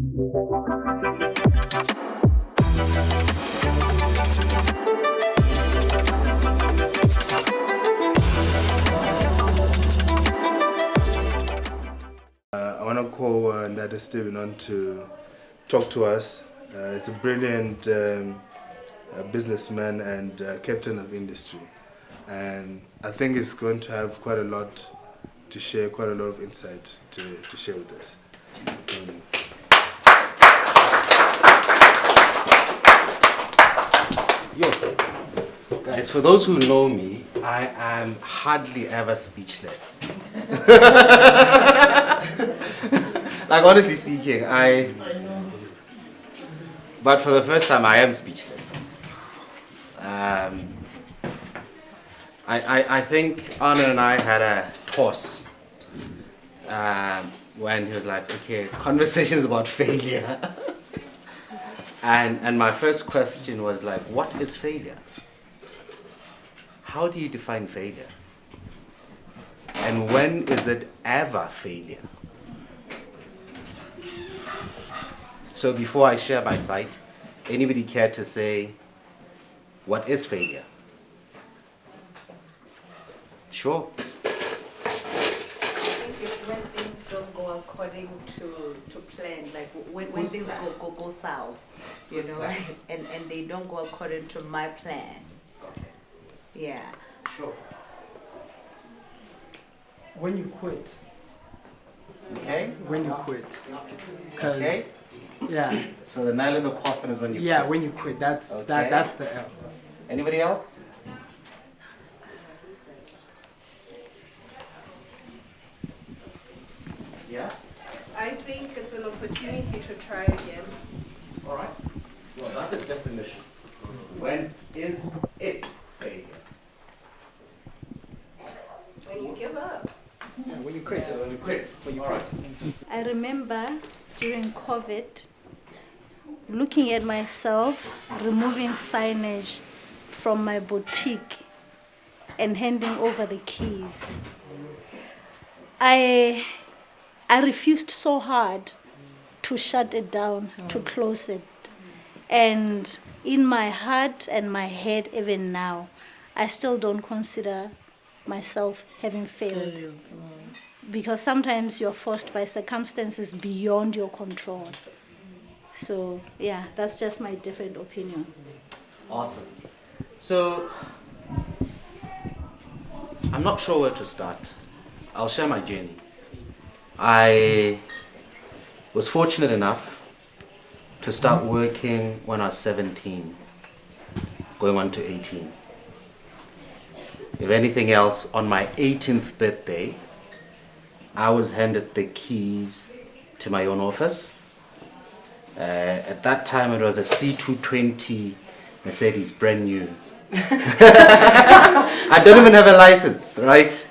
I want to call Ndada Steven on to talk to us. He's a brilliant businessman and captain of industry. And I think he's going to have quite a lot to share, quite a lot of insight to share with us. Yo, guys, for those who know me, I am hardly ever speechless. Like, honestly speaking, but for the first time, I am speechless. I think Anna and I had a toss when he was like, okay, conversations about failure. And my first question was like, what is failure? How do you define failure? And when is it ever failure? So before I share my side, anybody care to say, what is failure? Sure. I think it's when things don't go according to plan, like when things go south, you know, and they don't go according to my plan. Yeah. Sure. When you quit. Okay. When you quit. 'Cause, Okay. yeah. So the nail in the coffin is when you Yeah, quit. when you quit. That's Okay. that's the L. Anybody else? Yeah? I think it's an opportunity to try again. All right. Well, that's a definition. When is it failure? When you give up. Yeah, when you quit. So when you quit. When you All quit. right. I remember during COVID looking at myself removing signage from my boutique and handing over the keys. I refused so hard to shut it down, to close it. And in my heart and my head, even now, I still don't consider myself having failed. Because sometimes you're forced by circumstances beyond your control. So, yeah, that's just my different opinion. Awesome. So, I'm not sure where to start. I'll share my journey. I was fortunate enough to start working when I was 17, going on to 18. If anything else, on my 18th birthday, I was handed the keys to my own office. At that time, it was a C220 Mercedes, brand new. I don't even have a license, right?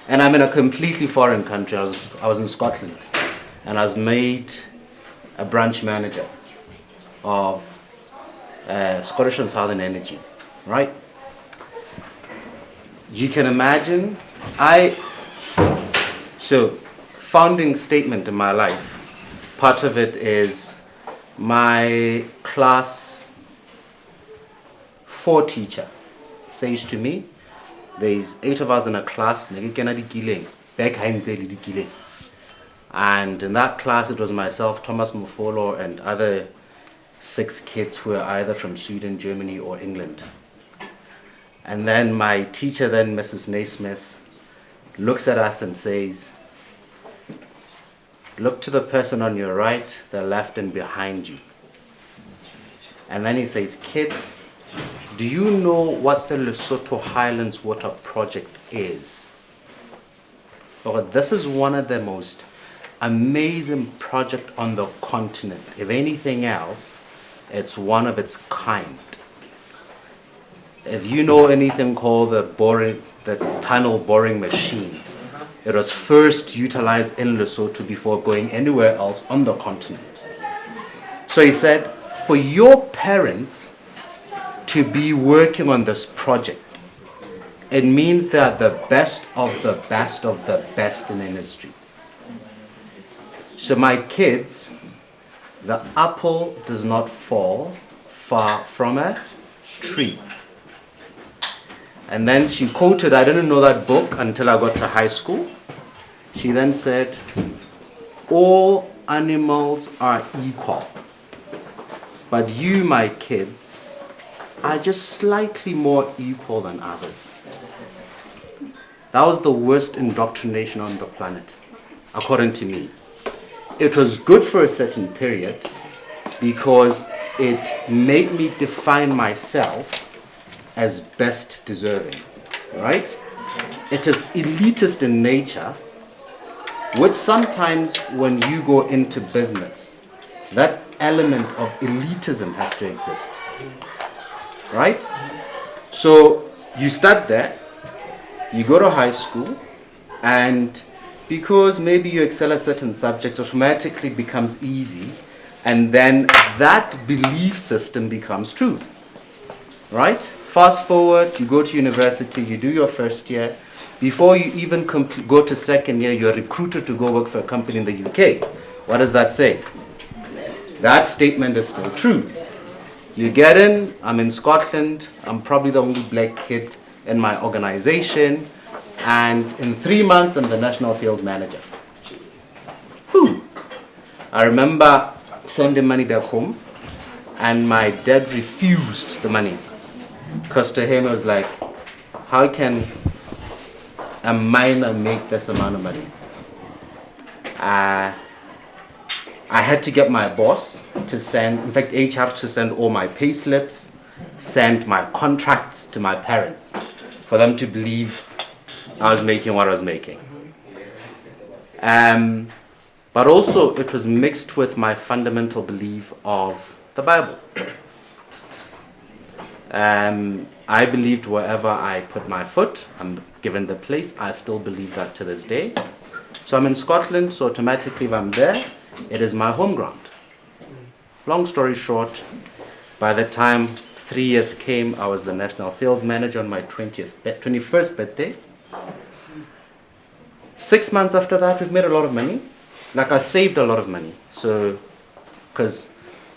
And I'm in a completely foreign country. I was in Scotland, and I was made a branch manager of Scottish and Southern Energy, right? You can imagine, so founding statement in my life, part of it is my class 4 teacher says to me, there's 8 of us in a class, and in that class it was myself, Thomas Mufolo, and other 6 kids who were either from Sweden, Germany, or England. And then my teacher, then Mrs. Naismith, looks at us and says, look to the person on your right, the left, and behind you. And then he says, kids, do you know what the Lesotho Highlands Water Project is? Well, this is one of the most amazing projects on the continent. If anything else, it's one of its kind. If you know anything called the tunnel boring machine, it was first utilized in Lesotho before going anywhere else on the continent. So he said, for your parents to be working on this project, it means they are the best of the best of the best in industry. So my kids, the apple does not fall far from a tree. And then she quoted, I didn't know that book until I got to high school. She then said, all animals are equal, but you, my kids, are just slightly more equal than others. That was the worst indoctrination on the planet, according to me. It was good for a certain period because it made me define myself as best deserving, right? It is elitist in nature, which sometimes when you go into business, that element of elitism has to exist, right? So you start there, you go to high school, and because maybe you excel at certain subjects, automatically becomes easy, and then that belief system becomes true, right? Fast forward, you go to university, you do your first year. Before you even go to second year, you're recruited to go work for a company in the UK. What does that say? That statement is still true. You get in, I'm in Scotland, I'm probably the only black kid in my organization, and in 3 months, I'm the national sales manager. Whew. I remember sending money back home, and my dad refused the money. Because to him, it was like, how can a miner make this amount of money? I had to get my boss to send, in fact, HR to send all my pay slips, send my contracts to my parents for them to believe I was making what I was making. But also, it was mixed with my fundamental belief of the Bible. I believed wherever I put my foot, I'm given the place. I still believe that to this day. So I'm in Scotland, so automatically if I'm there, it is my home ground. Long story short, by the time 3 years came, I was the national sales manager on my 21st birthday. 6 months after that, we've made a lot of money. Like, I saved a lot of money. So, because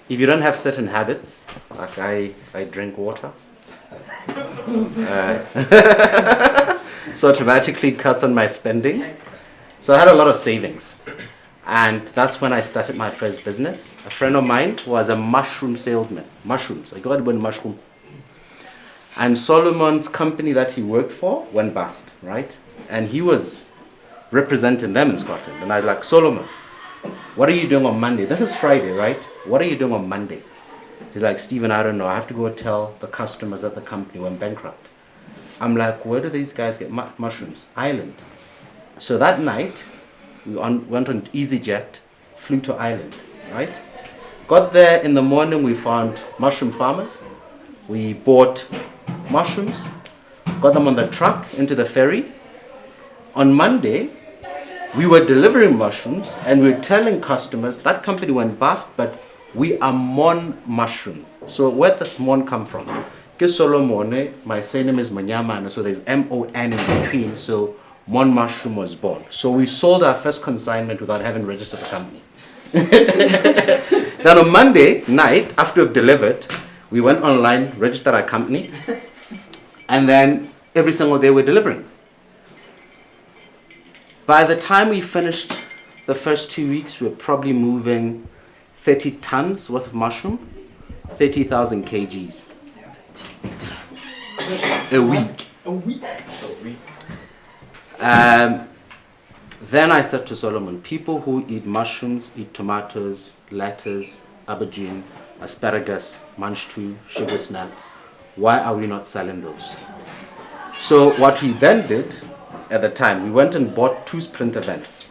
if you don't have certain habits, like I drink water, so automatically cuts on my spending. So I had a lot of savings. And that's when I started my first business. A friend of mine was a mushroom salesman. Mushrooms. I got one mushroom. And Solomon's company that he worked for went bust, right? And he was representing them in Scotland. And I was like, Solomon, what are you doing on Monday? This is Friday, right? What are you doing on Monday? He's like, Stephen, I don't know. I have to go tell the customers that the company went bankrupt. I'm like, where do these guys get mushrooms? Ireland. So that night, we went on EasyJet, flew to Ireland, right? Got there in the morning, we found mushroom farmers. We bought mushrooms, got them on the truck into the ferry. On Monday, we were delivering mushrooms and we were telling customers that company went bust, but we are Mon Mushroom. So where does Mon come from? Solomone, my surname is Monyamane, so there's M-O-N in between, so Mon Mushroom was born. So we sold our first consignment without having registered the company. Then on Monday night, after we've delivered, we went online, registered our company, and then every single day we're delivering. By the time we finished the first 2 weeks, we were probably moving 30 tons worth of mushroom, 30,000 kgs. A week. Then I said to Solomon, people who eat mushrooms eat tomatoes, lettuce, aubergine, asparagus, munchtu, sugar snap. Why are we not selling those? So what we then did at the time, we went and bought 2 Sprinter vans,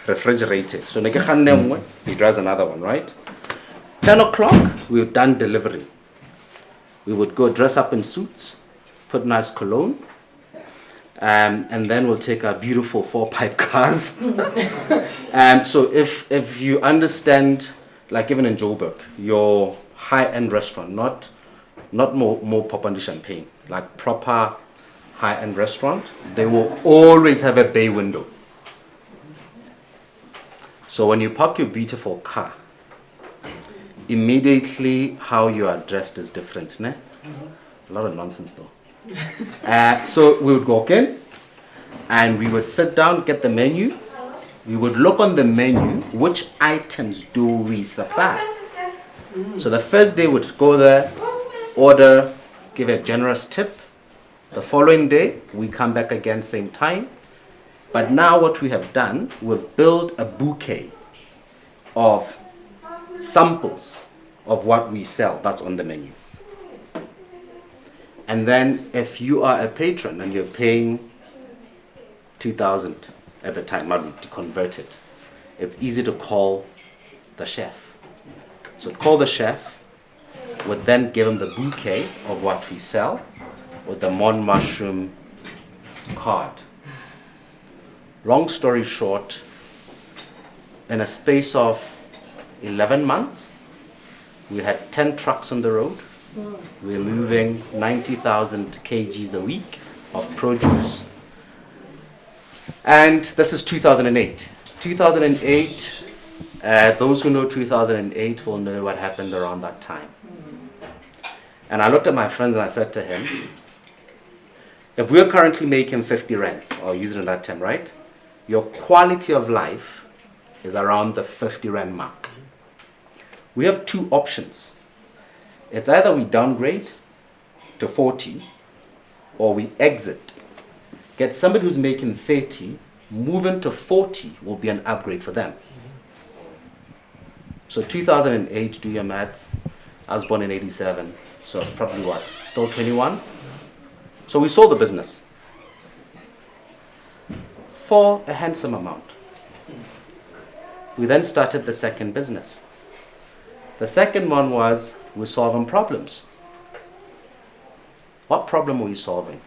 refrigerated. So he drives another one, right? 10 o'clock, we were done delivering. We would go dress up in suits, put nice cologne, and then we'll take our beautiful 4-pipe cars. So if you understand, like even in Joburg, your high-end restaurant, not more pop and champagne, like proper high-end restaurant, they will always have a bay window. So when you park your beautiful car, immediately how you are dressed is different, ne? A lot of nonsense though. So we would walk in and we would sit down, get the menu. We would look on the menu, which items do we supply? So the first day we'd go there, order, give a generous tip. The following day, we come back again, same time. But now what we have done, we've built a bouquet of samples of what we sell that's on the menu. And then if you are a patron and you're paying 2,000 at the time, to convert it, it's easy to call the chef. So call the chef, would then give him the bouquet of what we sell with the Mon Mushroom card. Long story short, in a space of 11 months, we had 10 trucks on the road. We were moving 90,000 kgs a week of produce. And this is 2008. 2008, those who know 2008 will know what happened around that time. And I looked at my friends and I said to him, if we're currently making 50 rands, or using that term, right? Your quality of life is around the 50 rand mark. We have two options. It's either we downgrade to 40 or we exit. Get somebody who's making 30, moving to 40 will be an upgrade for them. So 2008, do your maths. I was born in 87, so it's probably what? Still 21? So we sold the business for a handsome amount. We then started the second business. The second one was we're solving problems. What problem were you solving?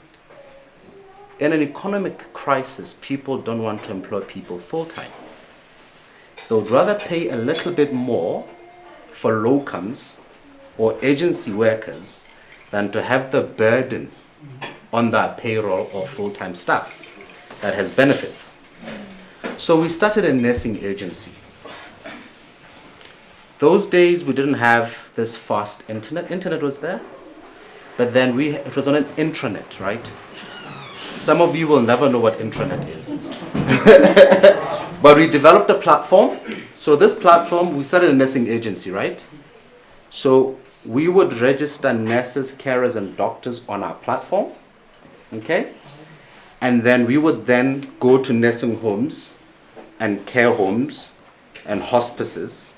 In an economic crisis, people don't want to employ people full-time. They would rather pay a little bit more for locums or agency workers than to have the burden on their payroll or full-time staff that has benefits. So we started a nursing agency. Those days we didn't have this fast internet. Internet was there, but then it was on an intranet, right? Some of you will never know what intranet is. But we developed a platform. So this platform, we started a nursing agency, right? So we would register nurses, carers, and doctors on our platform, okay? And then we would then go to nursing homes and care homes and hospices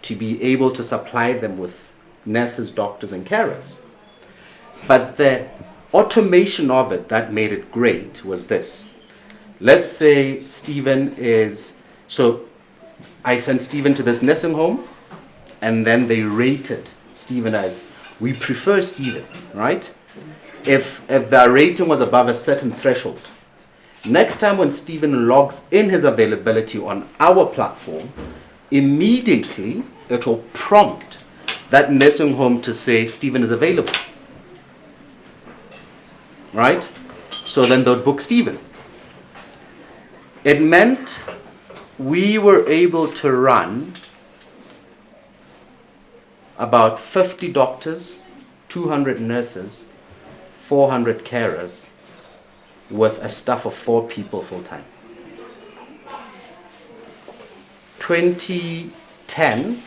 to be able to supply them with nurses, doctors, and carers. But the automation of it that made it great was this. Let's say Stephen is, so I sent Stephen to this nursing home, and then they rated Stephen as, we prefer Stephen, right? If the rating was above a certain threshold, next time when Stephen logs in his availability on our platform, immediately it will prompt that nursing home to say Stephen is available. Right? So then they'll book Stephen. It meant we were able to run about 50 doctors, 200 nurses, 400 carers with a staff of 4 people full-time. 2010,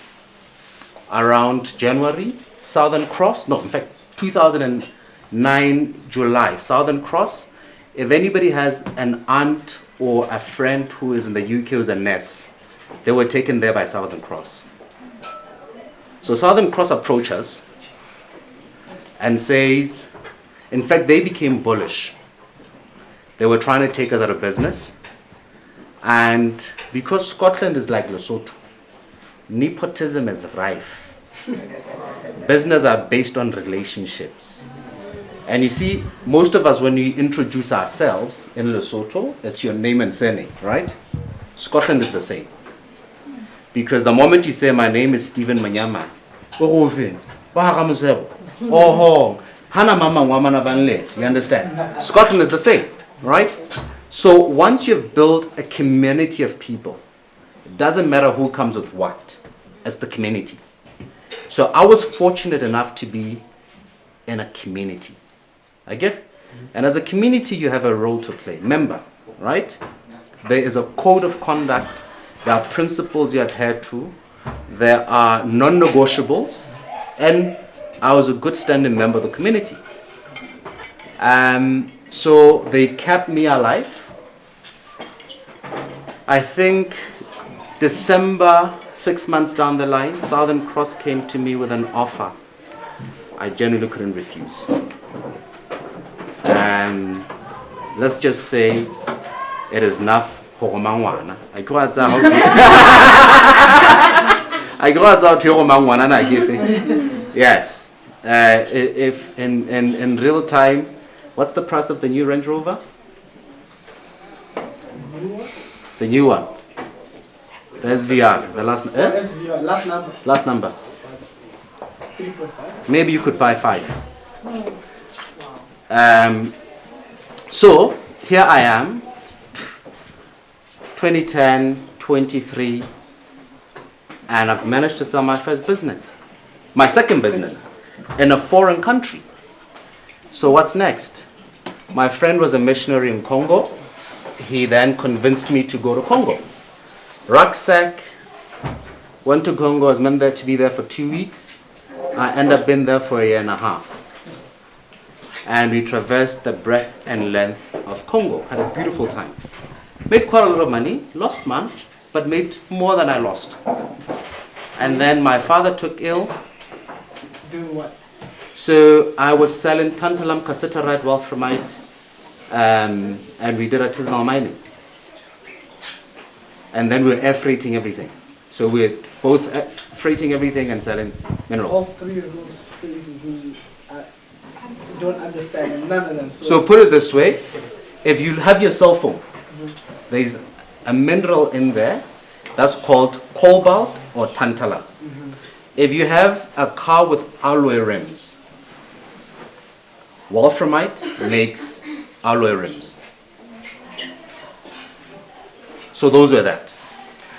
around January, Southern Cross, no, in fact, 2009 July, Southern Cross. If anybody has an aunt or a friend who is in the UK who's a nurse, they were taken there by Southern Cross. So Southern Cross approached us and says, in fact, they became bullish. They were trying to take us out of business. And because Scotland is like Lesotho, nepotism is rife. Business are based on relationships. And you see, most of us, when we introduce ourselves in Lesotho, it's your name and surname, right? Scotland is the same. Because the moment you say, my name is Stephen Monyamane, you understand? Scotland is the same, right? So once you've built a community of people, it doesn't matter who comes with what, it's the community. So I was fortunate enough to be in a community. I get? And as a community, you have a role to play. Member, right? There is a code of conduct. There are principles you adhere to. There are non-negotiables. And I was a good standing member of the community. So they kept me alive. I think December, 6 months down the line, Southern Cross came to me with an offer I genuinely couldn't refuse. Let's just say it is enough. I go out Yes. If in real time, what's the price of the new Range Rover? The new one. The SVR. The last. SVR, last number. Last number. 3.5. Maybe you could buy 5. So here I am, 2010, 23, and I've managed to sell my first business, my second business, in a foreign country. So what's next? My friend was a missionary in Congo. He then convinced me to go to Congo. Rucksack, went to Congo, I was meant there to be there for 2 weeks. I ended up being there for 1.5 years. And we traversed the breadth and length of Congo. Had a beautiful time. Made quite a lot of money, lost much, but made more than I lost. And then my father took ill. Doing what? So I was selling tantalum, cassiterite, wolframite, and we did artisanal mining. And then we were air freighting everything. So we're both freighting everything and selling minerals. All 3 of those phrases mean I don't understand none of them. So put it this way, if you have your cell phone, there's a mineral in there that's called cobalt or tantalum. If you have a car with alloy rims, wolframite makes alloy rims. So those were that.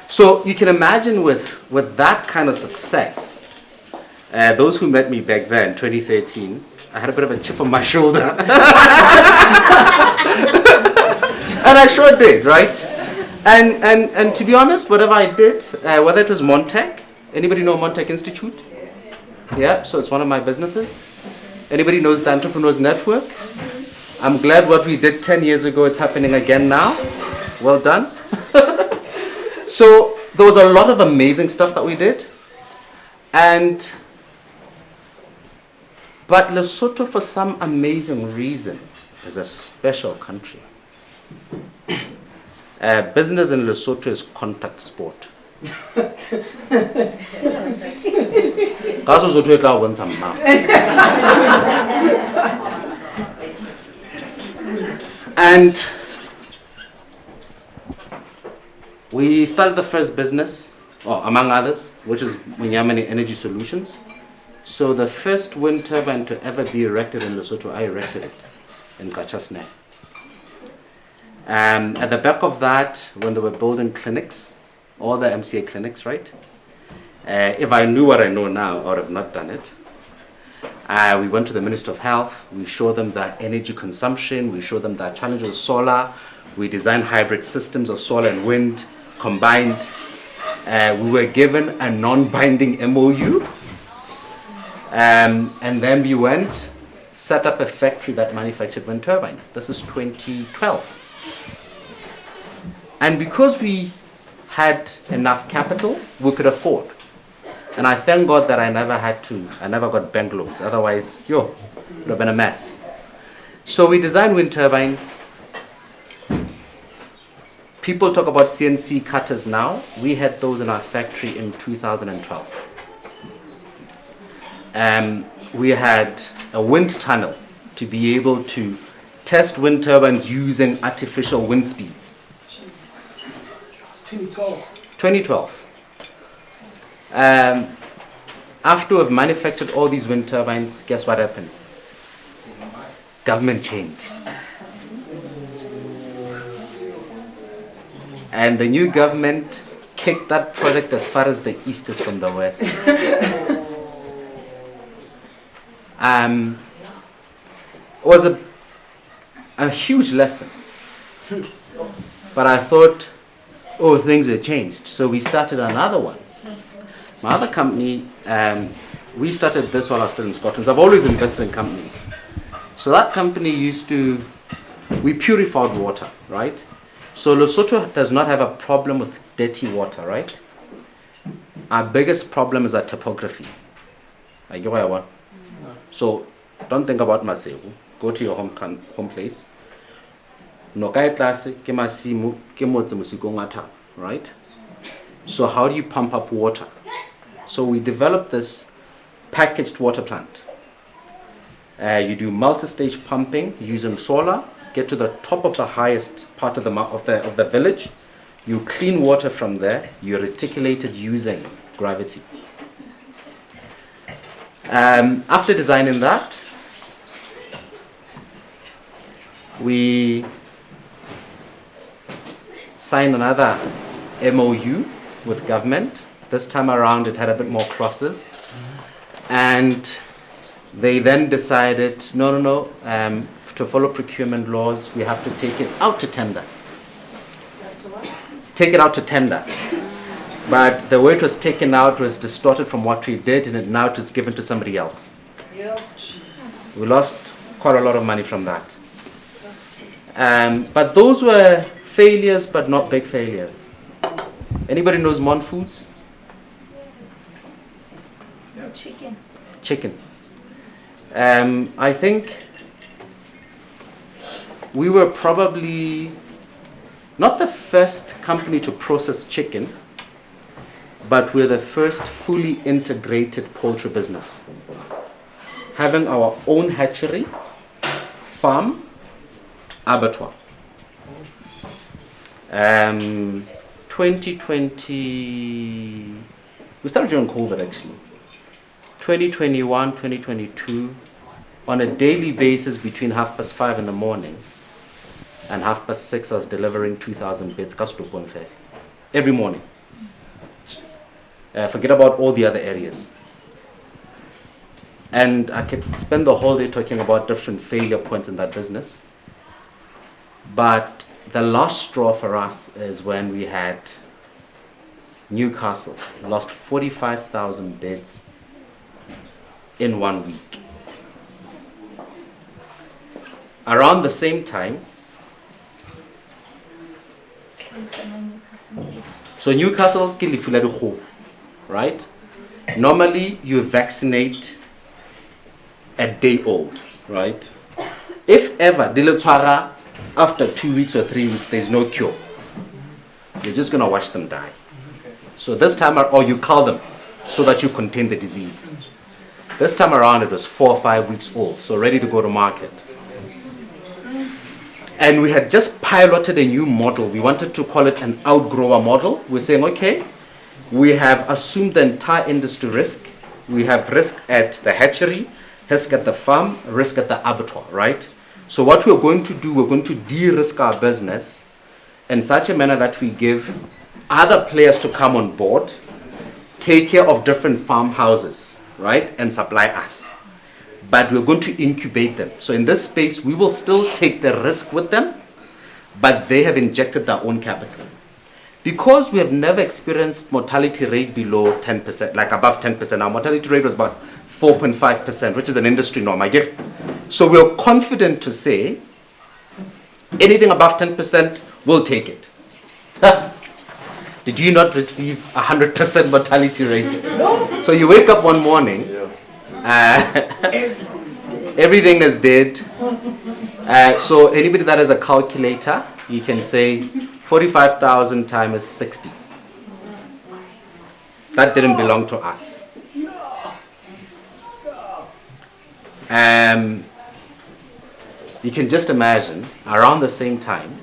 So you can imagine with that kind of success, those who met me back then, 2013, I had a bit of a chip on my shoulder. And I sure did, right? And to be honest, whatever I did, whether it was Montec, anybody know Montec Institute? Yeah, so it's one of my businesses. Anybody knows the Entrepreneurs Network? I'm glad what we did 10 years ago, it's happening again now. Well done. So there was a lot of amazing stuff that we did. But Lesotho, for some amazing reason, is a special country. Business in Lesotho is contact sport. And we started the first business, among others, which is Monyamane Energy Solutions. So the first wind turbine to ever be erected in Lesotho, I erected it in Kachasne. At the back of that, when they were building clinics, all the MCA clinics, right? If I knew what I know now, I would have not done it. We went to the Minister of Health. We showed them the energy consumption. We showed them the challenge of solar. We designed hybrid systems of solar and wind combined. We were given a non-binding MOU. And then we went, set up a factory that manufactured wind turbines. This is 2012. And because we had enough capital, we could afford. And I thank God that I never got bank loans. Otherwise, it would have been a mess. So we designed wind turbines. People talk about CNC cutters now. We had those in our factory in 2012. We had a wind tunnel to be able to test wind turbines using artificial wind speeds. 2012. After we've manufactured all these wind turbines, guess what happens? Government change. And the new government kicked that project as far as the east is from the west. was a huge lesson. But I thought, oh, things had changed. So we started another one. My other company, we started this while I was still in Scotland. So I've always invested in companies. So that company we purified water, right? So Lesotho does not have a problem with dirty water, right? Our biggest problem is our topography. I get what I want. So don't think about Masego. Go to your home place. Right? So how do you pump up water? So we developed this packaged water plant. You do multi-stage pumping using solar. Get to the top of the highest part of the village. You clean water from there. You reticulate it using gravity. After designing that, we signed another MOU with government. This time around, it had a bit more clauses, and they then decided, no, to follow procurement laws, we have to take it out to tender. Take it out to tender. But the way it was taken out was distorted from what we did, and now it is given to somebody else. We lost quite a lot of money from that. But those were failures, but not big failures. Anybody knows Mon Foods? Chicken. I think we were probably not the first company to process chicken, but we're the first fully integrated poultry business. Having our own hatchery, farm, abattoir. 2020, we started during COVID actually. 2021, 2022, on a daily basis between 5:30 in the morning and 6:30, I was delivering 2,000 beds every morning. Forget about all the other areas. And I could spend the whole day talking about different failure points in that business. But the last straw for us is when we had Newcastle, lost 45,000 beds in 1 week. Around the same time, so Newcastle, right? Normally you vaccinate a day old, right? If ever, after 2 weeks or 3 weeks, there's no cure. You're just going to watch them die. So this time, or you cull them so that you contain the disease. This time around, it was 4 or 5 weeks old, so ready to go to market. And we had just piloted a new model. We wanted to call it an outgrower model. We're saying, okay, we have assumed the entire industry risk. We have risk at the hatchery, risk at the farm, risk at the abattoir, right? So what we're going to do, we're going to de-risk our business in such a manner that we give other players to come on board, take care of different farmhouses, right, and supply us. But we're going to incubate them. So in this space, we will still take the risk with them, but they have injected their own capital. Because we have never experienced mortality rate below 10%, like above 10%, our mortality rate was about 4.5%, which is an industry norm, I get. So we're confident to say anything above 10%, we'll take it. Did you not receive 100% mortality rate? No. So you wake up one morning, everything is dead. So anybody that has a calculator, you can say 45,000 times 60. That didn't belong to us. You can just imagine, around the same time,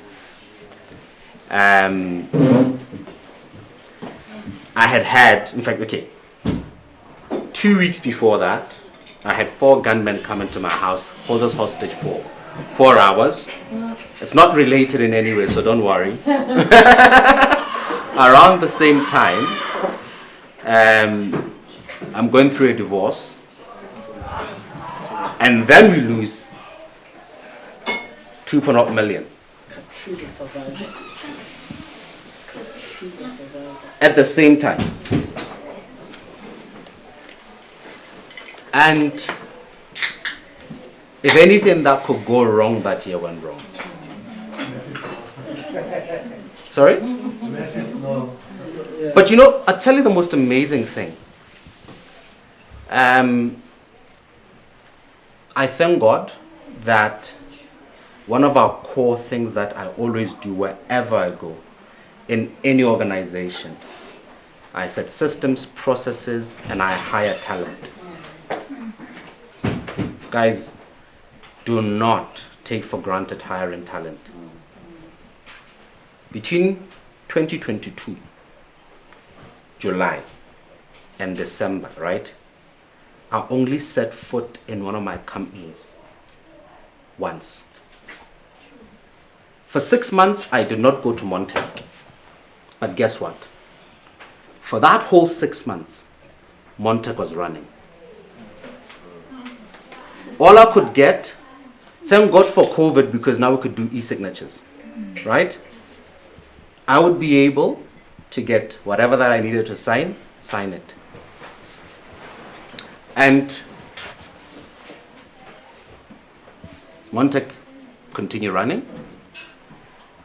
I had, in fact, 2 weeks before that, I had 4 gunmen come into my house, hold us hostage for 4 hours. It's not related in any way, so don't worry. Around the same time, I'm going through a divorce. And then we lose 2.8 million. True survivor. True survivor. At the same time. And if anything that could go wrong that year went wrong. Sorry? But you know, I'll tell you the most amazing thing. I thank God that one of our core things that I always do wherever I go, in any organization, I set systems, processes, and I hire talent. Guys, do not take for granted hiring talent. Between 2022, July, and December, right? I only set foot in one of my companies once. For 6 months, I did not go to Montec. But guess what? For that whole 6 months, Montec was running. All I could get, thank God for COVID, because now we could do e-signatures, right? I would be able to get whatever that I needed to sign it. And Montec continue running.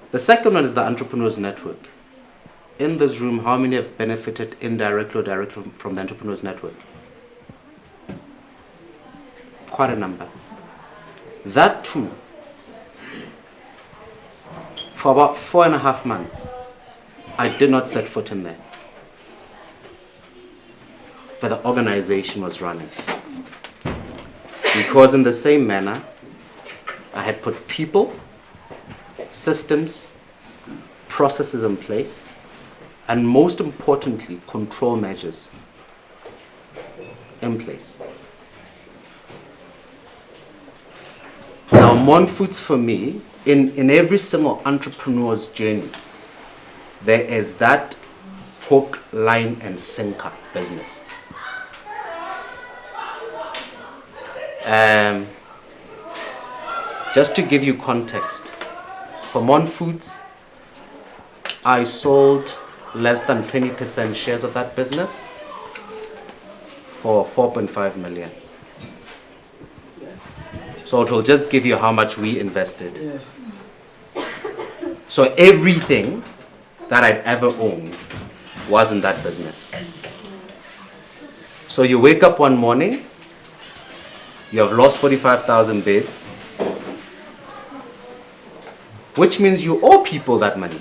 The second one is the Entrepreneurs Network. In this room, how many have benefited indirectly or directly from the Entrepreneurs Network? Quite a number. That too, for about 4.5 months, I did not set foot in there. But the organization was running. Because in the same manner, I had put people, systems, processes in place, and most importantly, control measures in place. Now, Mon Foods for me, in every single entrepreneur's journey, there is that hook, line, and sinker business. Just to give you context, for Mon Foods, I sold less than 20% shares of that business for 4.5 million. So it will just give you how much we invested. So everything that I'd ever owned was in that business. So you wake up one morning, you have lost 45,000 bits, which means you owe people that money.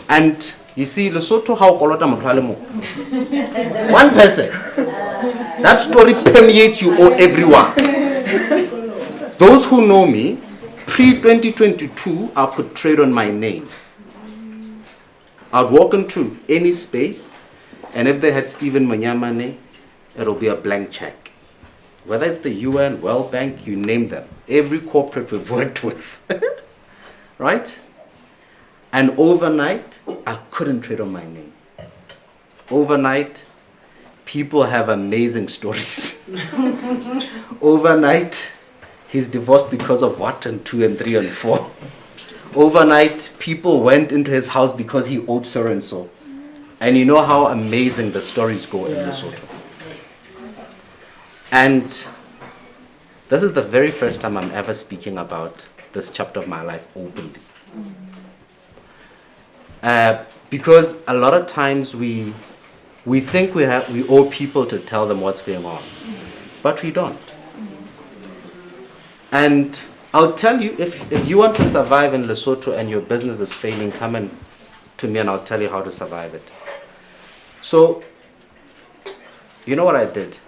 And you see, Lesotho, how kolota motho mo. One person. That story permeates, you owe everyone. Those who know me, pre-2022, I could trade on my name. I'd walk into any space, and if they had Stephen Monyamane, it'll be a blank check. Whether it's the UN, World Bank, you name them. Every corporate we've worked with. Right? And overnight, I couldn't trade on my name. Overnight, people have amazing stories. Overnight, he's divorced because of what, and 2 and 3 and 4. Overnight, people went into his house because he owed so and so. And you know how amazing the stories go in Lesotho. And this is the very first time I'm ever speaking about this chapter of my life openly. Because a lot of times we think we owe people to tell them what's going on, but we don't. And I'll tell you, if you want to survive in Lesotho and your business is failing, come in to me and I'll tell you how to survive it. So, you know what I did?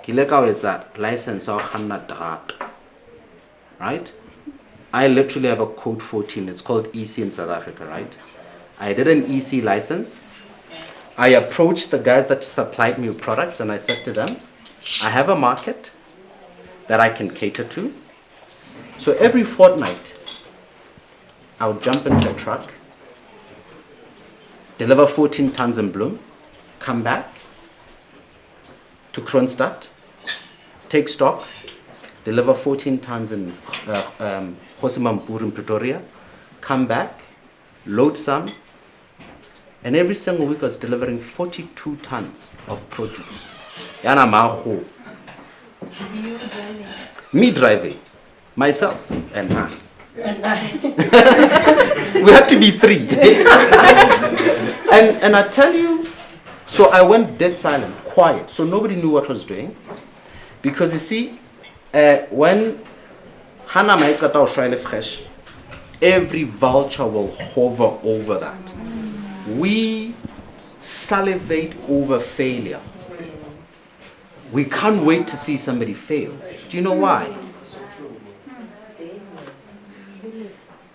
It's a license of right? I literally have a code 14. It's called EC in South Africa, right? I did an EC license. I approached the guys that supplied me with products and I said to them, I have a market that I can cater to. So every fortnight, I would jump into a truck, deliver 14 tons in Bloem, come back to Kroonstad, take stock, deliver 14 tons in Hosemampur in Pretoria, come back, load some, and every single week I was delivering 42 tons of produce. Yana maho. Me driving, myself, and I. We have to be 3. and I tell you, so I went dead silent, quiet, so nobody knew what I was doing. Because you see, when Hana Maikata Australia fresh, every vulture will hover over that. We salivate over failure. We can't wait to see somebody fail. Do you know why?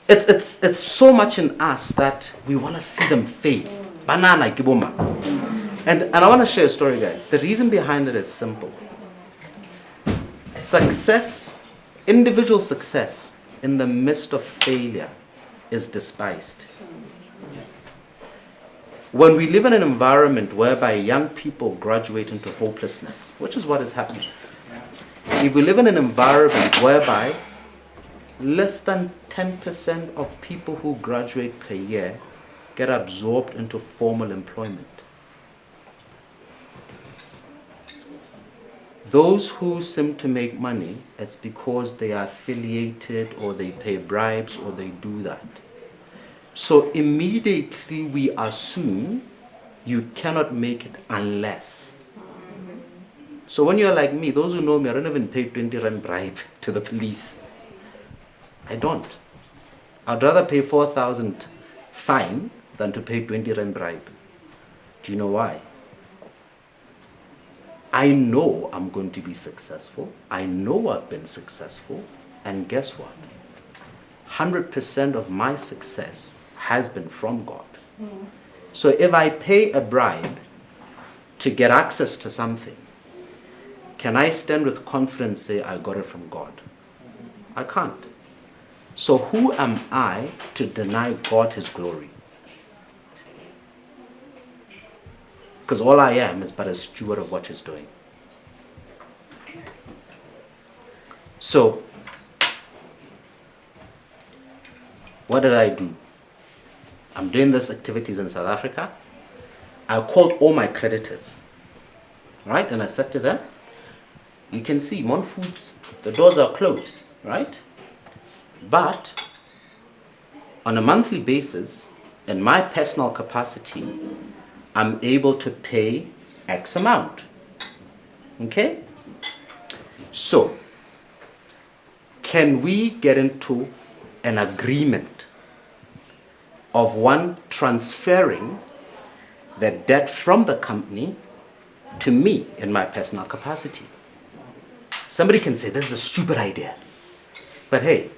It's so much in us that we want to see them fail. Banana kiboma. And I want to share a story, guys. The reason behind it is simple. Success, individual success in the midst of failure is despised. When we live in an environment whereby young people graduate into hopelessness, which is what is happening. If we live in an environment whereby less than 10% of people who graduate per year get absorbed into formal employment. Those who seem to make money, it's because they are affiliated or they pay bribes or they do that. So immediately we assume you cannot make it unless. So when you're like me, those who know me, I don't even pay 20 rand bribe to the police. I don't. I'd rather pay 4,000 fine than to pay 20 rand bribe. Do you know why? I know I'm going to be successful. I know I've been successful. And guess what? 100% of my success has been from God. So if I pay a bribe to get access to something, can I stand with confidence and say I got it from God? I can't. So who am I to deny God his glory? Because all I am is but a steward of what he's doing. So, what did I do? I'm doing these activities in South Africa. I called all my creditors, right? And I said to them, you can see, Mon Foods, the doors are closed, right? But on a monthly basis, in my personal capacity, I'm able to pay X amount. Okay? So, can we get into an agreement of one transferring the debt from the company to me in my personal capacity? Somebody can say, this is a stupid idea. But hey,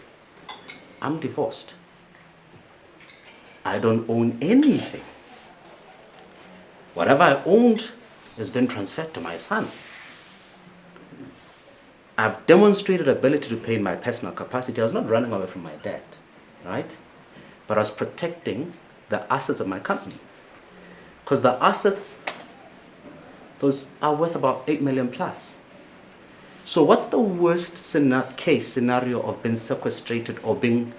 I'm divorced. I don't own anything. Whatever I owned has been transferred to my son. I've demonstrated ability to pay in my personal capacity. I was not running away from my debt, right? But I was protecting the assets of my company. Because the assets, those are worth about 8 million plus. So what's the worst case scenario of being sequestrated or being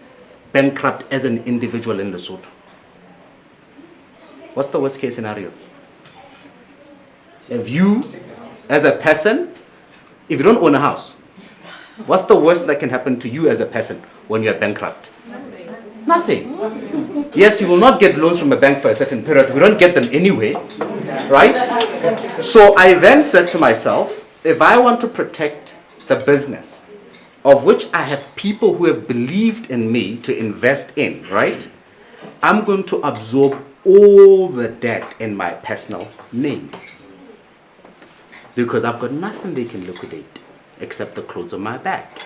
bankrupt as an individual in Lesotho? What's the worst case scenario? If you, as a person, if you don't own a house, what's the worst that can happen to you as a person when you're bankrupt? Nothing. Yes, you will not get loans from a bank for a certain period. We don't get them anyway, right? So I then said to myself, if I want to protect the business, of which I have people who have believed in me to invest in, right? I'm going to absorb all the debt in my personal name. Because I've got nothing they can liquidate except the clothes on my back.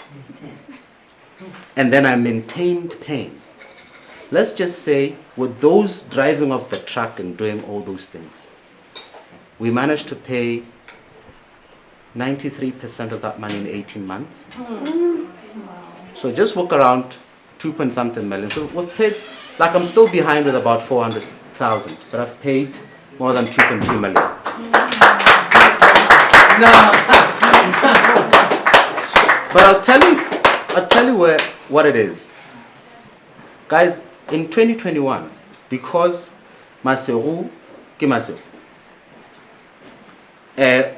And then I maintained paying. Let's just say with those driving off the truck and doing all those things, we managed to pay 93% of that money in 18 months. So just walk around 2-point-something million. So we've paid, like I'm still behind with about 400,000, but I've paid more than 2.2 million. No. But I'll tell you what it is. Guys, in 2021, because Maseru,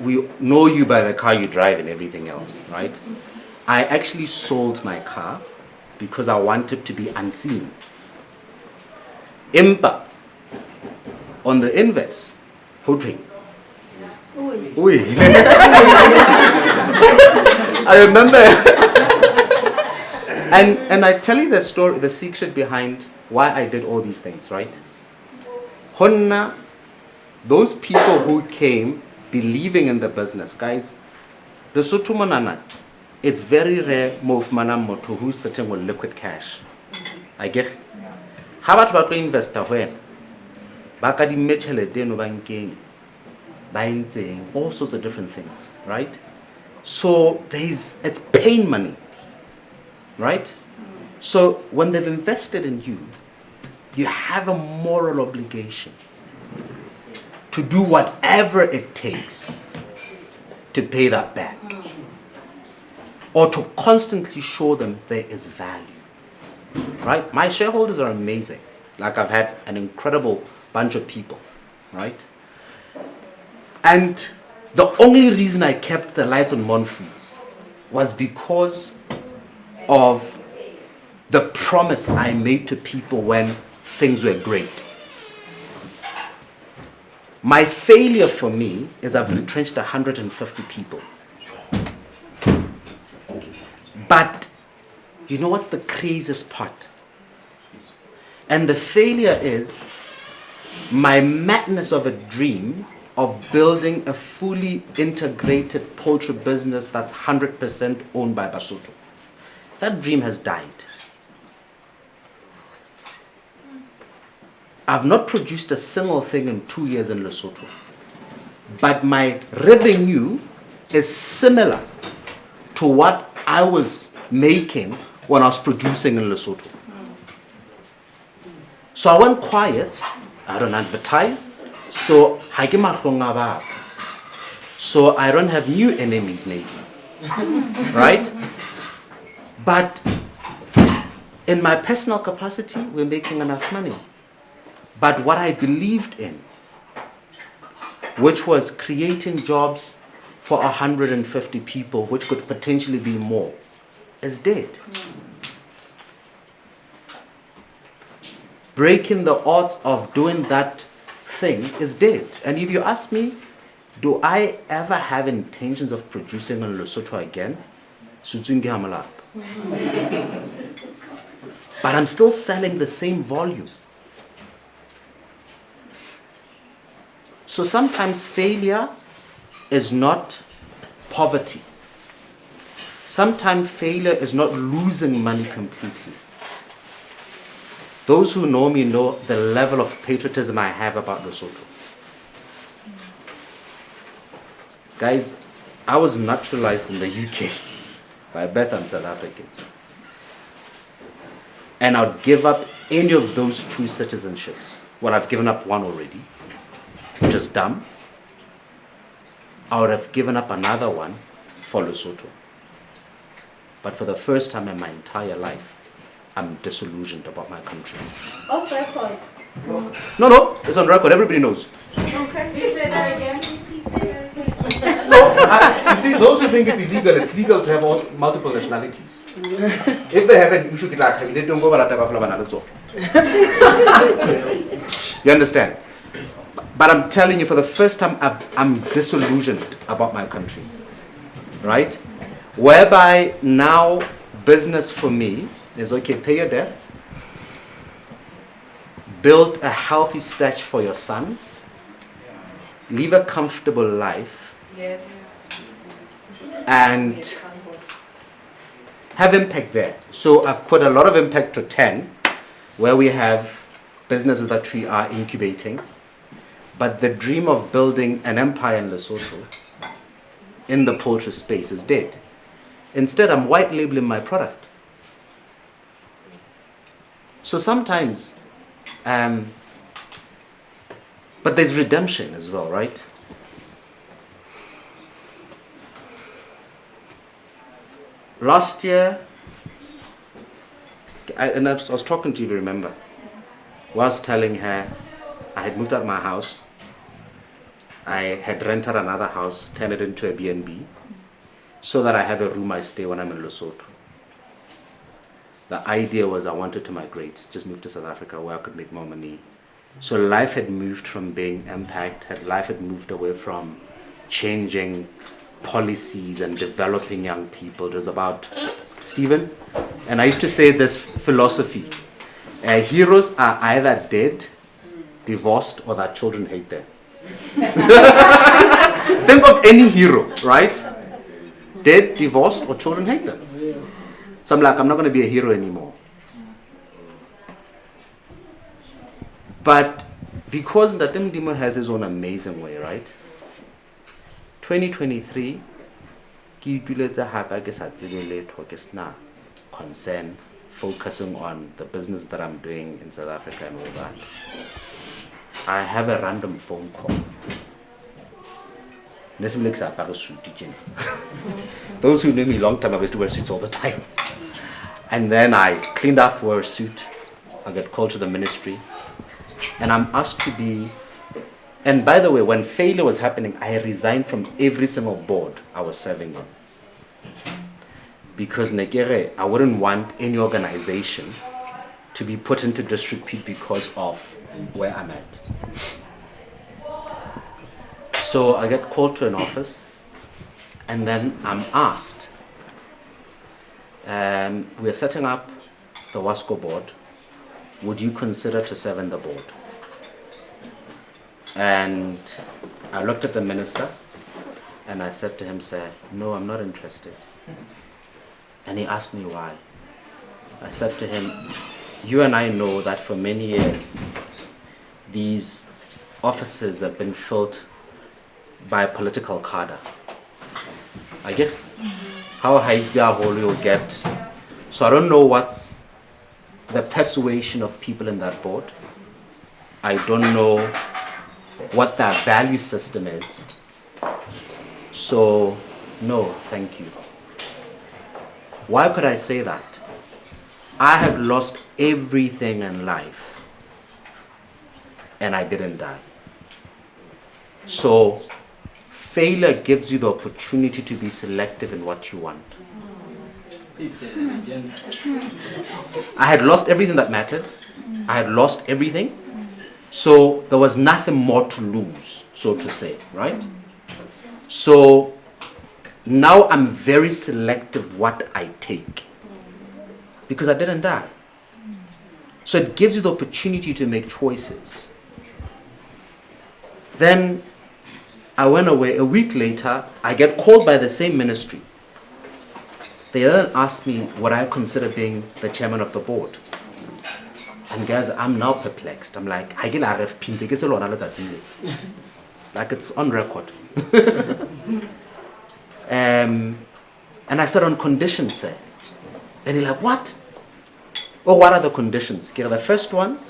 we know you by the car you drive and everything else, right? I actually sold my car because I wanted to be unseen. Impa, on the inverse, Hotring. Ui. I remember. and I tell you the story, the secret behind why I did all these things, right? Honna, those people who came believing in the business, guys, the Sotumanana, it's very rare movement moto who's sitting with liquid cash. I get. How about the investor when? Baka di mechele de no banking, buying all sorts of different things, right? So it's pain money, right? So when they've invested in you, you have a moral obligation to do whatever it takes to pay that back, or to constantly show them there is value, right? My shareholders are amazing. Like, I've had an incredible bunch of people, right? And the only reason I kept the lights on Mon Foods was because of the promise I made to people when things were great. My failure for me is I've retrenched 150 people. But you know what's the craziest part? And the failure is my madness of a dream of building a fully integrated poultry business that's 100% owned by Basotho. That dream has died. I've not produced a single thing in 2 years in Lesotho. But my revenue is similar to what I was making when I was producing in Lesotho. So I went quiet. I don't advertise. So I don't have new enemies maybe. Right? But in my personal capacity, we're making enough money. But what I believed in, which was creating jobs for 150 people, which could potentially be more, is dead. Breaking the odds of doing that thing is dead. And if you ask me, do I ever have intentions of producing in Lesotho again? But I'm still selling the same volume. So sometimes failure is not poverty. Sometimes failure is not losing money completely. Those who know me know the level of patriotism I have about Lesotho. Guys, I was naturalized in the UK. By birth, I'm South African. And I would give up any of those two citizenships. Well, I've given up one already, which is dumb. I would have given up another one for Lesotho. But for the first time in my entire life, I'm disillusioned about my country. Off record. No, it's on record. Everybody knows. Okay. Please say that again. No, you see, those who think it's legal to have multiple nationalities. If they have an issue, they don't go. You understand? But I'm telling you, for the first time, I'm disillusioned about my country. Right? Whereby now business for me is okay, pay your debts, build a healthy stash for your son, live a comfortable life, Yes. and have impact there. So I've put a lot of impact to 10, where we have businesses that we are incubating. But the dream of building an empire in Lesotho in the poultry space is dead. Instead, I'm white labeling my product. So sometimes, but there's redemption as well, right? last year, I was talking to you, remember, was telling her I had moved out of my house. I had rented another house, turned it into a B&B, so that I have a room I stay when I'm in Lesotho. The idea was I wanted to migrate, just move to South Africa where I could make more money. So life had moved from being impact, life had moved away from changing policies and developing young people. It was about Stephen. And I used to say this philosophy. Heroes are either dead, divorced, or their children hate them. Think of any hero, right? Dead, divorced, or children hate them. So I'm like, I'm not going to be a hero anymore. But because Ndatem Dimo has his own amazing way, right? 2023, ke ituletse haka ke sa tsebe letho ke sna concern focusing on the business that I'm doing in South Africa and all that. I have a random phone call. Those who knew me long time, I used to wear suits all the time. And then I cleaned up, wore a suit. I got called to the ministry. And I'm asked to be... And by the way, when failure was happening, I resigned from every single board I was serving on. Because I wouldn't want any organization to be put into disrepute because of where I'm at. So I get called to an office, and then I'm asked, we're setting up the WASCO board. Would you consider to serve on the board? And I looked at the minister, and I said to him, sir, no, I'm not interested. And he asked me why. I said to him, you and I know that for many years, these offices have been filled by political cadre. I get how high you'll get. So I don't know what's the persuasion of people in that board. I don't know what their value system is. So, no, thank you. Why could I say that? I had lost everything in life, and I didn't die. So, failure gives you the opportunity to be selective in what you want. Please say that again. I had lost everything that mattered. I had lost everything. So there was nothing more to lose, so to say, right? So now I'm very selective what I take because I didn't die. So it gives you the opportunity to make choices. Then I went away. A week later, I get called by the same ministry. They then asked me what I consider being the chairman of the board. And guys, I'm now perplexed. I'm like, like it's on record. And I said on conditions, sir. And he's like, what? Oh, what are the conditions? The first one,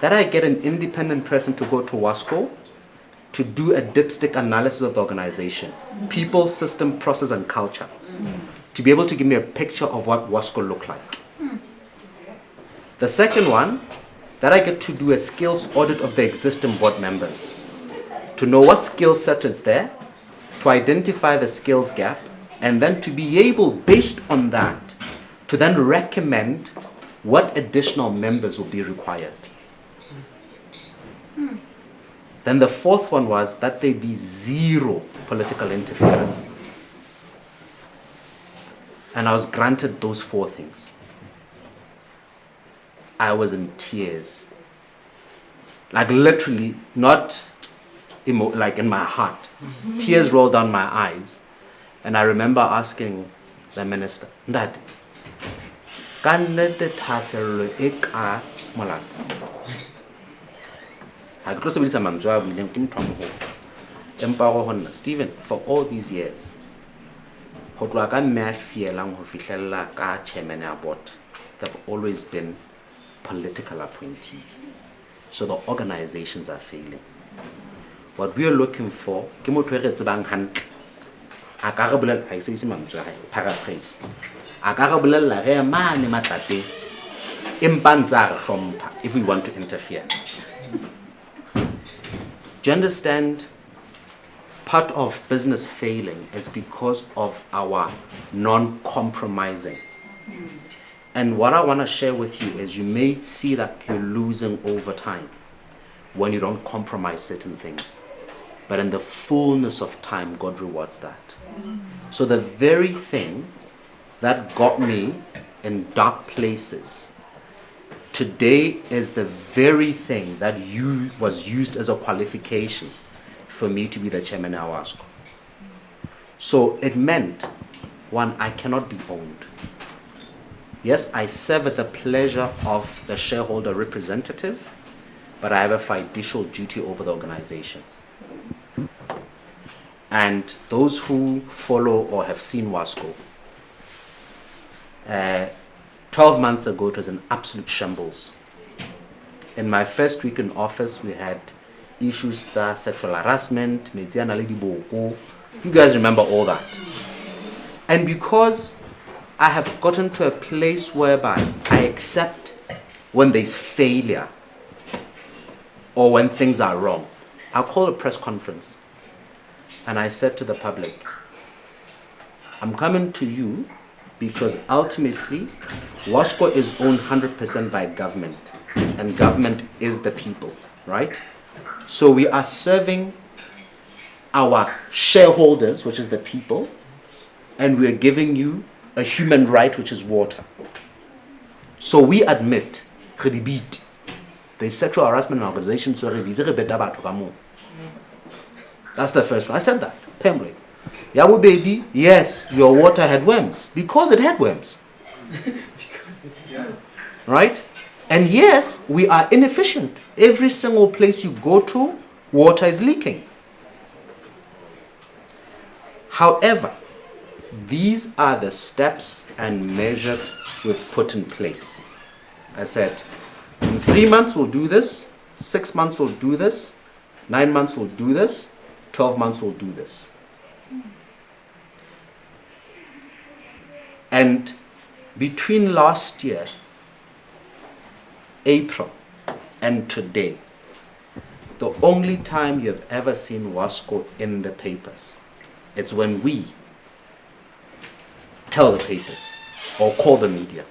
that I get an independent person to go to WASCO to do a dipstick analysis of the organization, people, system, process, and culture, to be able to give me a picture of what WASCO looked like. The second one, that I get to do a skills audit of the existing board members, to know what skill set is there, to identify the skills gap, and then to be able, based on that, to then recommend what additional members will be required. Then the fourth one was that there be zero political interference. And I was granted those four things. I was in tears. Like literally, not like in my heart. Tears rolled down my eyes. And I remember asking the minister, Ndade, kannete thasello e ka molao? I could also be some enjoyable young Stephen, for all these years, they've always been political appointees. So the organizations are failing. What we are looking for, a ka re bolella ha se mantswe ha paraphrase a ka re bolella ge mane matlapeng empa ntse a re hlompha if we want to interfere. Do you understand? Part of business failing is because of our non-compromising. And what I want to share with you is you may see that you're losing over time when you don't compromise certain things. But in the fullness of time, God rewards that. So the very thing that got me in dark places today is the very thing that was used as a qualification for me to be the chairman of AWASCO. So it meant, one, I cannot be owned. Yes, I serve at the pleasure of the shareholder representative, but I have a fiducial duty over the organization. And those who follow or have seen WASCO, 12 months ago, it was an absolute shambles. In my first week in office, we had issues that sexual harassment, you guys remember all that. And because I have gotten to a place whereby I accept when there's failure or when things are wrong, I'll call a press conference and I said to the public, I'm coming to you because ultimately WASCO is owned 100% by government and government is the people, right? So we are serving our shareholders, which is the people, and we are giving you a human right, which is water. So we admit, there's sexual harassment in organizations, so that's the first one. I said that. Pembrey. Yabubedi, yes, your water had worms, because it had worms. Right? And yes, we are inefficient. Every single place you go to, water is leaking. However, these are the steps and measures we've put in place. I said, in 3 months we'll do this, 6 months we'll do this, 9 months we'll do this, 12 months we'll do this. And between last year, April, and today, the only time you have ever seen WASCO in the papers, it's when we tell the papers or call the media.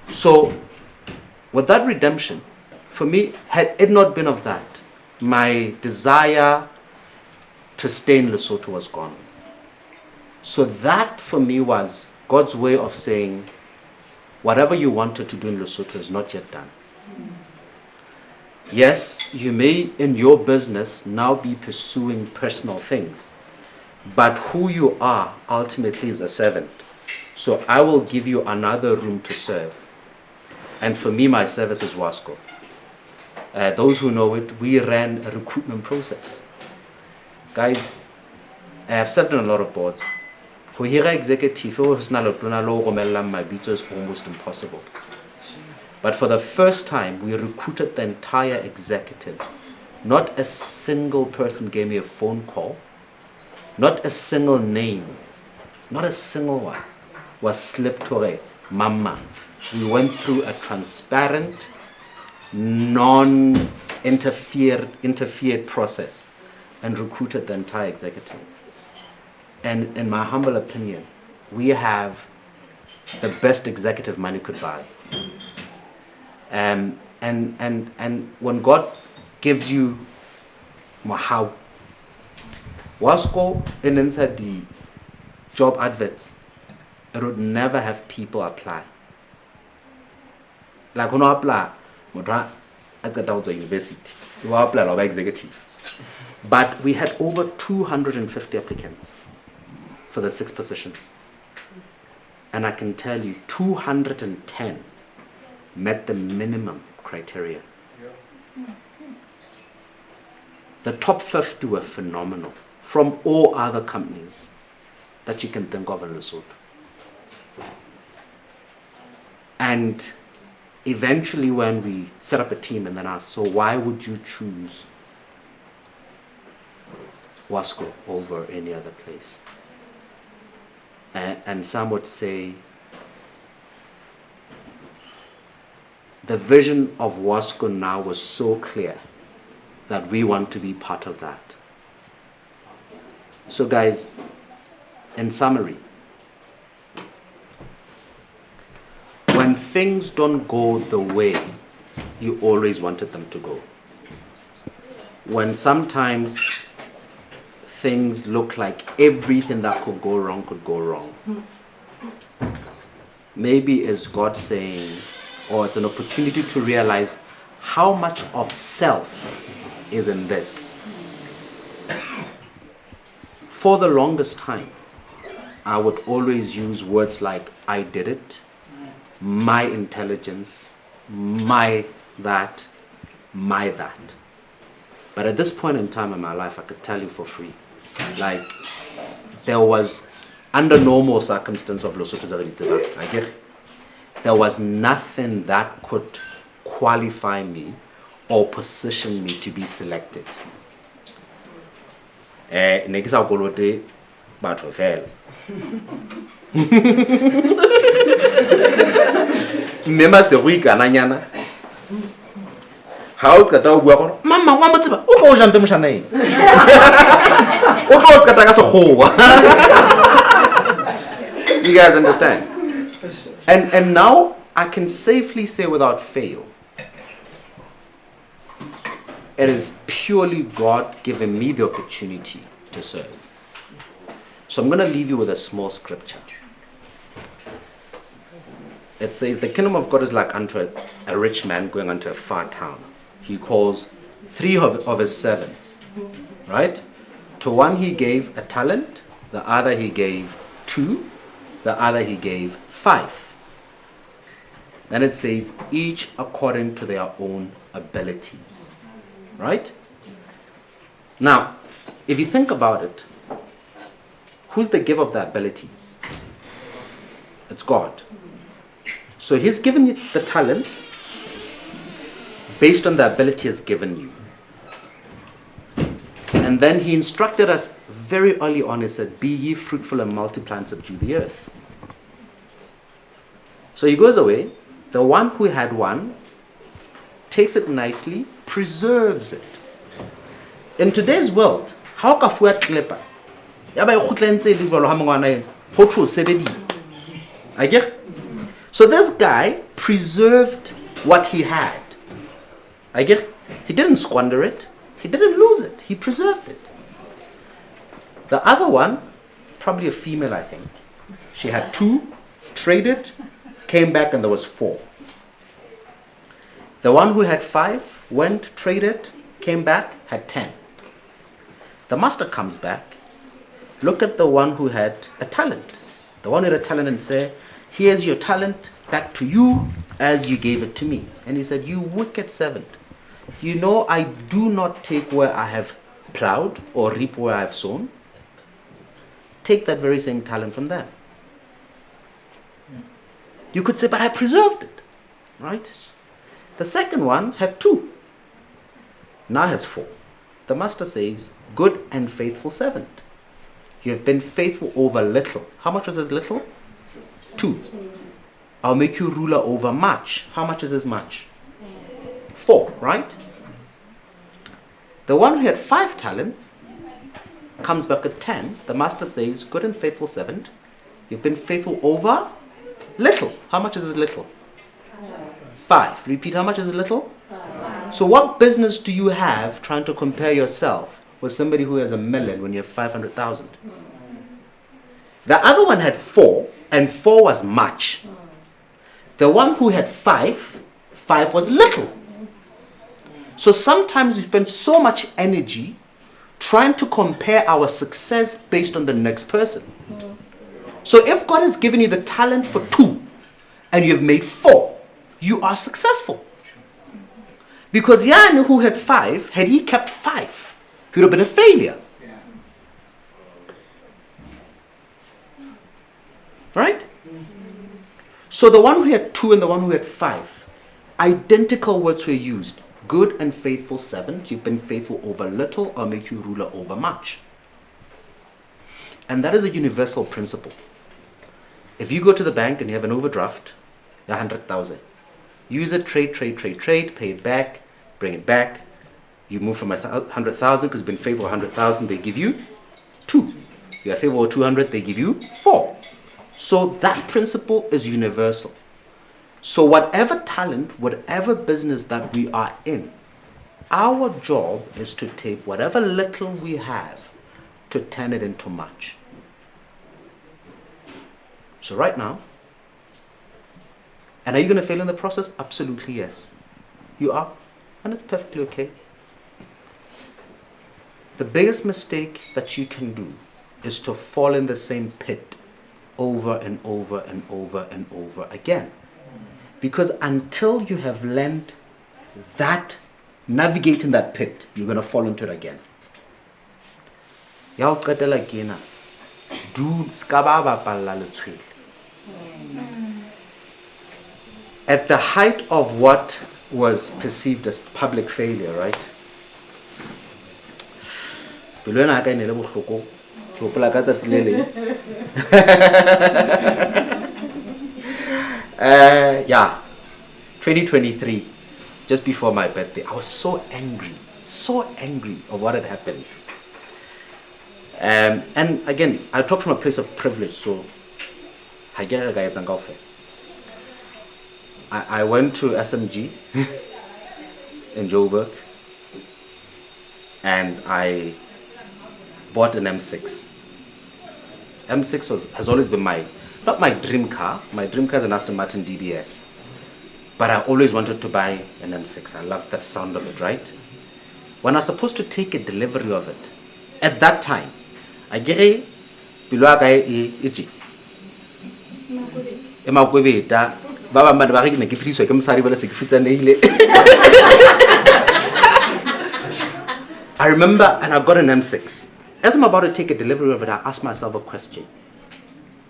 So, with that redemption, for me, had it not been of that, my desire to stay in Lesotho was gone. So that for me was God's way of saying, whatever you wanted to do in Lesotho is not yet done. Yes, you may in your business now be pursuing personal things, but who you are ultimately is a servant. So I will give you another room to serve. And for me, my service is WASCO. Those who know it, we ran a recruitment process. Guys, I have served on a lot of boards. Who hire executive is almost impossible. But for the first time, we recruited the entire executive. Not a single person gave me a phone call. Not a single name. Not a single one was slipped away. Mama. We went through a transparent, non-interfered process and recruited the entire executive. And in my humble opinion, we have the best executive money could buy. And when God gives you how, WASCO and inside the job adverts, it would never have people apply. Like when I apply, at the university, you apply as executive. But we had over 250 applicants for the 6 positions. And I can tell you, 210 met the minimum criteria. The top 50 were phenomenal from all other companies that you can think of in Lesotho. And eventually when we set up a team and then asked, so why would you choose Wasco over any other place. And some would say the vision of Wasco now was so clear that we want to be part of that. So guys, in summary, when things don't go the way you always wanted them to go, when sometimes things look like everything that could go wrong, maybe it's God saying, or it's an opportunity to realize how much of self is in this. For the longest time, I would always use words like I did it, my intelligence, my that. But at this point in time in my life, I could tell you for free, like there was, under normal circumstance of Lesotho, I get, there was nothing that could qualify me or position me to be selected. Ne ke sa kolote batho fela. Mme se go ikananyana. Ha o qeta o bua gore mama wa motseba o tlo jante moshaneng. O tlo qeta ka sekgowa. You guys understand? And now I can safely say without fail, it is purely God giving me the opportunity to serve. So I'm going to leave you with a small scripture. It says, the kingdom of God is like unto a rich man going unto a far town. He calls 3 of his servants, right? To one he gave a talent, the other he gave 2, the other he gave 5. Then it says, each according to their own abilities. Right? Now, if you think about it, who's the giver of the abilities? It's God. So he's given you the talents based on the ability he's given you. And then he instructed us very early on, he said, be ye fruitful and multiply and subdue the earth. So he goes away. The one who had 1 takes it nicely, preserves it. In today's world, how can we clipper? I get. So this guy preserved what he had. I get. He didn't squander it. He didn't lose it. He preserved it. The other one, probably a female, I think. She had 2, traded, came back, and there was 4. The one who had 5 went, traded, came back, had 10. The master comes back. Look at the one who had a talent. The one who had a talent and say, here's your talent back to you as you gave it to me. And he said, you wicked servant. You know I do not take where I have plowed or reap where I have sown. Take that very same talent from there. You could say, but I preserved it. Right? The second one had 2. Now has 4. The master says, good and faithful servant. You have been faithful over little. How much was this little? 2. I'll make you ruler over much. How much is this much? 4, right? The one who had 5 talents comes back at 10. The master says, good and faithful servant. You've been faithful over little. How much is this little? 5. Repeat, how much is little? 5. So what business do you have trying to compare yourself with somebody who has 1 million when you have 500,000? The other one had 4, and 4 was much. The one who had 5 was little. So sometimes we spend so much energy trying to compare our success based on the next person. So if God has given you the talent for 2 and you've made 4, you are successful. Because Jan, who had 5, had he kept 5, he would have been a failure. Right? So the one who had 2 and the one who had 5, identical words were used. Good and faithful servant, you've been faithful over little, I'll make you ruler over much. And that is a universal principle. If you go to the bank and you have an overdraft, 100,000. Use it, trade, pay it back, bring it back. You move from 100,000 because you've been favored 100,000, they give you 2. You are favored 200, they give you 4. So that principle is universal. So whatever talent, whatever business that we are in, our job is to take whatever little we have to turn it into much. So right now, and are you going to fail in the process? Absolutely yes. You are, and it's perfectly okay. The biggest mistake that you can do is to fall in the same pit over and over and over and over again. Because until you have learned that, navigating that pit, you're going to fall into it again. Ya o qetela kena, do ska ba bapalla letshwele. At the height of what was perceived as public failure, right? Yeah, 2023, just before my birthday, I was so angry of what had happened. And again, I talk from a place of privilege, so I went to SMG in Joburg and I bought an M6. M6 has always been not my dream car. My dream car is an Aston Martin DBS. But I always wanted to buy an M6. I love the sound of it, right? When I was supposed to take a delivery of it, at that time, I get I remember, and I got an M6. As I'm about to take a delivery of it, I asked myself a question.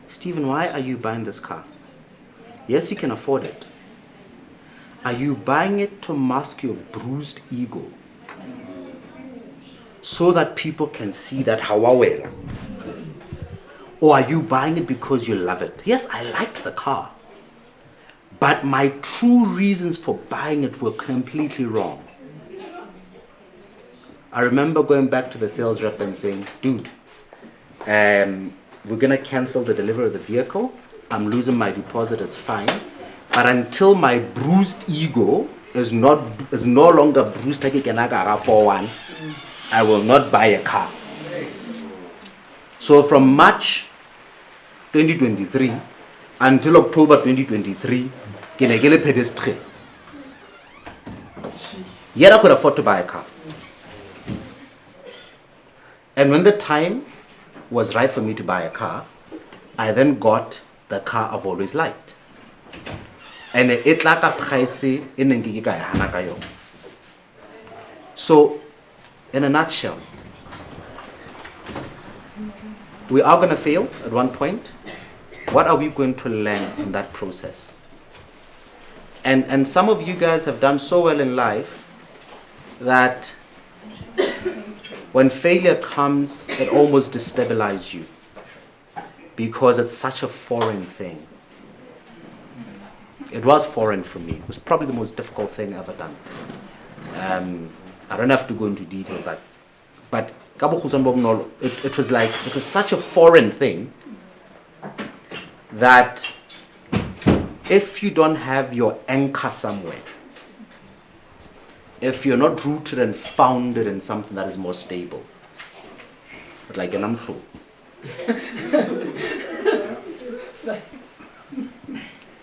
Stephen, why are you buying this car? Yes, you can afford it. Are you buying it to mask your bruised ego? So that people can see that hawawela? Or are you buying it because you love it? Yes, I liked the car. But my true reasons for buying it were completely wrong. I remember going back to the sales rep and saying, dude, we're going to cancel the delivery of the vehicle. I'm losing my deposit, it's fine. But until my bruised ego is no longer bruised, I will not buy a car. So from March 2023 until October 2023, yet I could afford to buy a car. And when the time was right for me to buy a car, I then got the car I've always liked. And it like a price in. So, in a nutshell, we are going to fail at one point. What are we going to learn in that process? And some of you guys have done so well in life that when failure comes, it almost destabilizes you because it's such a foreign thing. It was foreign for me. It was probably the most difficult thing I've ever done. I don't have to go into details, but it was such a foreign thing that if you don't have your anchor somewhere, if you're not rooted and founded in something that is more stable, like an amfo.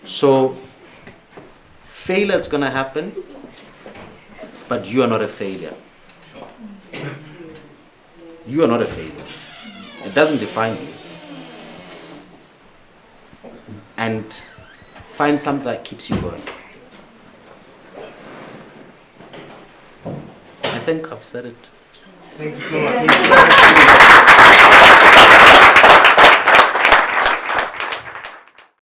So, failure is going to happen, but you are not a failure. You are not a failure. It doesn't define you. And find something that keeps you going. I think I've said it. Thank you so much.